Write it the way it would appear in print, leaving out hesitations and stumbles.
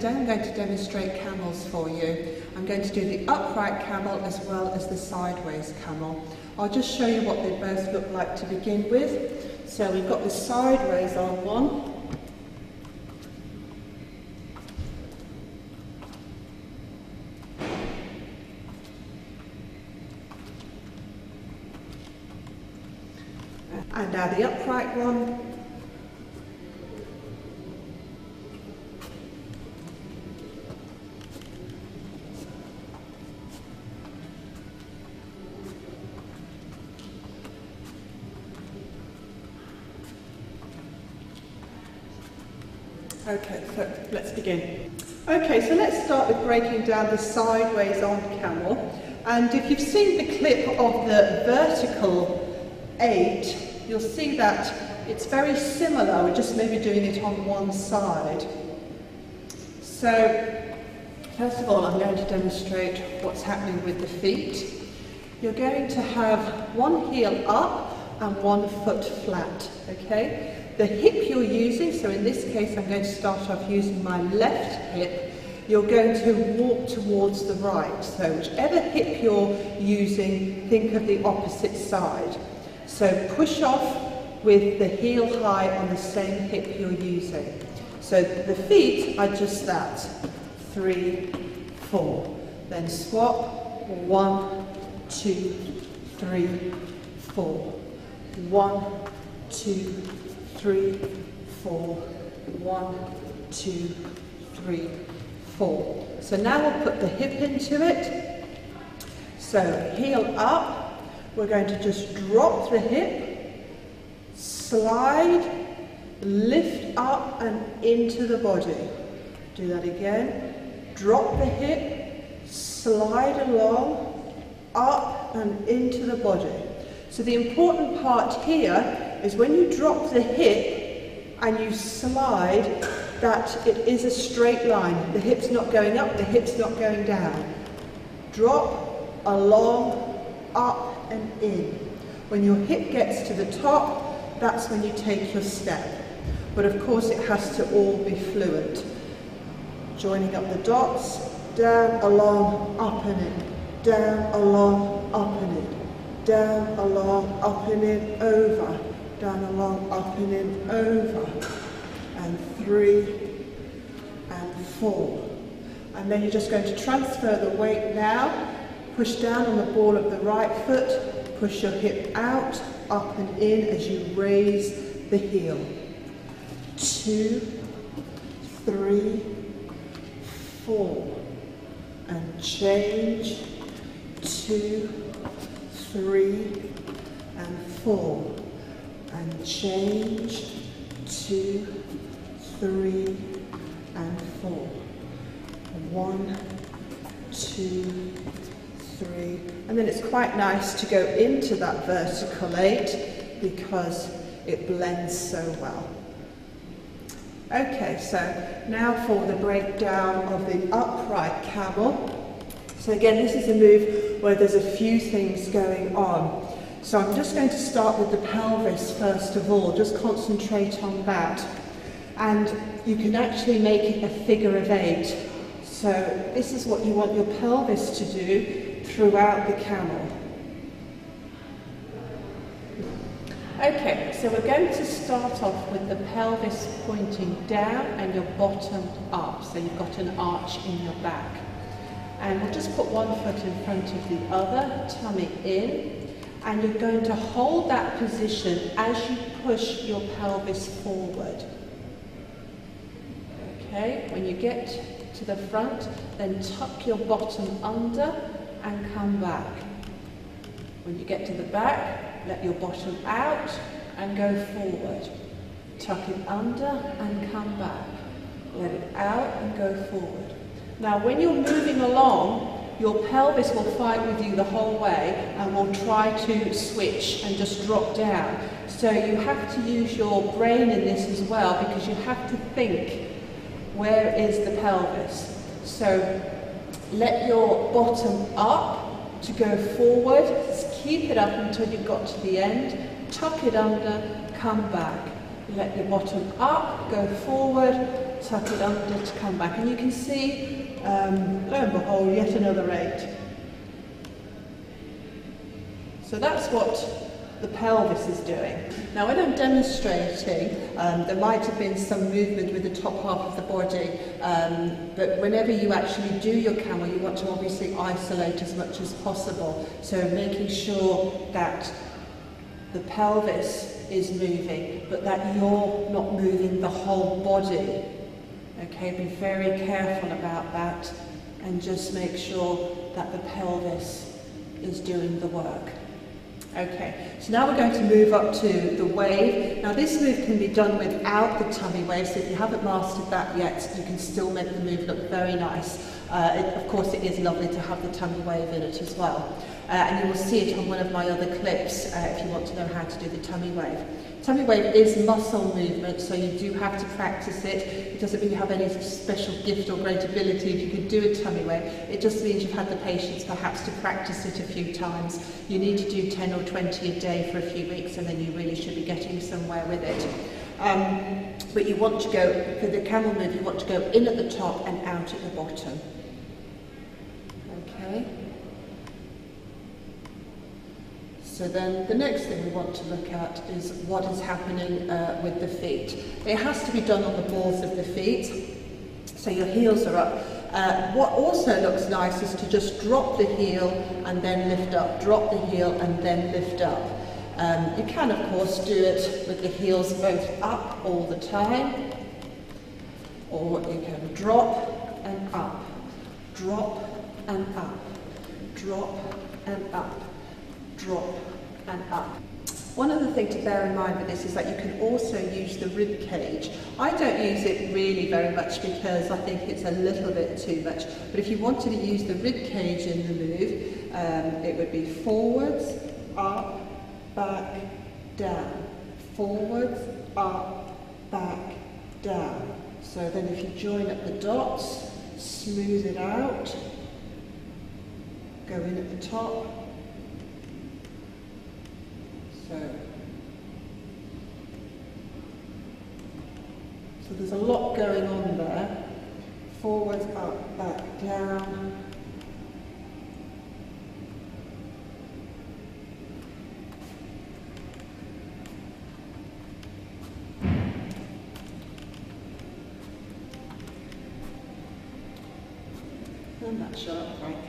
today I'm going to demonstrate camels for you. I'm going to do the upright camel as well as the sideways camel. I'll just show you what they both look like to begin with. So we've got the sideways on one. And now the upright one. Okay, so let's begin. Okay, so let's start with breaking down the sideways on camel. And if you've seen the clip of the vertical 8, you'll see that it's very similar. We're just maybe doing it on one side. So, first of all, I'm going to demonstrate what's happening with the feet. You're going to have one heel up and one foot flat, okay? The hip you're using, so in this case I'm going to start off using my left hip, you're going to walk towards the right. So whichever hip you're using, think of the opposite side. So push off with the heel high on the same hip you're using. So the feet are just that. 3, 4. Then swap. 1, 2, 3, 4. 1, 2, 3, 4. 1, 2, 3, 4. So now we'll put the hip into it. So heel up. We're going to just drop the hip, slide, lift up and into the body. Do that again. Drop the hip, slide along, up and into the body. So the important part here is when you drop the hip and you slide, that it is a straight line. The hip's not going up, the hip's not going down. Drop, along, up and in. When your hip gets to the top, that's when you take your step. But of course it has to all be fluent. Joining up the dots, down, along, up and in. Down, along, up and in. Down, along, up and in, over. Down, along, up and in, over. And 3 and 4. And then you're just going to transfer the weight now. Push down on the ball of the right foot. Push your hip out, up and in as you raise the heel. 2, 3, 4. And change. 2, 3, and 4. And change. 2, 3, and 4. 1, 2, 3. And then it's quite nice to go into that vertical 8 because it blends so well. Okay, so now for the breakdown of the upright camel. So again, this is a move where there's a few things going on. So I'm just going to start with the pelvis first of all, just concentrate on that. And you can actually make it a figure of 8. So this is what you want your pelvis to do throughout the camel. Okay, so we're going to start off with the pelvis pointing down and your bottom up. So you've got an arch in your back. And we'll just put one foot in front of the other, tummy in. And you're going to hold that position as you push your pelvis forward. Okay, when you get to the front, then tuck your bottom under and come back. When you get to the back, let your bottom out and go forward. Tuck it under and come back. Let it out and go forward. Now when you're moving along, your pelvis will fight with you the whole way and will try to switch and just drop down. So you have to use your brain in this as well, because you have to think, where is the pelvis? So let your bottom up to go forward. Just keep it up until you've got to the end. Tuck it under, come back. Let your bottom up, go forward, tuck it under to come back. And you can see, lo and behold, yet another 8. So that's what the pelvis is doing. Now when I'm demonstrating, there might have been some movement with the top half of the body, but whenever you actually do your camel, you want to obviously isolate as much as possible. So making sure that the pelvis is moving, but that you're not moving the whole body. Okay, be very careful about that and just make sure that the pelvis is doing the work. Okay, so now we're going to move up to the wave. Now this move can be done without the tummy wave, so if you haven't mastered that yet, you can still make the move look very nice. Of course it is lovely to have the tummy wave in it as well. And you will see it on one of my other clips if you want to know how to do the tummy wave. Tummy wave is muscle movement, so you do have to practice it. It doesn't mean you have any special gift or great ability if you could do a tummy wave. It just means you've had the patience perhaps to practice it a few times. You need to do 10 or 20 a day for a few weeks, and then you really should be getting somewhere with it. But you want to go, for the camel move, you want to go in at the top and out at the bottom. Okay. So then the next thing we want to look at is what is happening with the feet. It has to be done on the balls of the feet, so your heels are up. What also looks nice is to just drop the heel and then lift up, drop the heel and then lift up. You can of course do it with the heels both up all the time, or you can drop and up, drop and up, drop and up, drop and up. One other thing to bear in mind with this is that you can also use the rib cage. I don't use it really very much because I think it's a little bit too much, but if you wanted to use the rib cage in the move, it would be forwards, up, back, down, forwards, up, back, down. So then if you join up the dots, smooth it out, go in at the top. So there's a lot going on there. Forwards, up, back, down. And that's your right hand.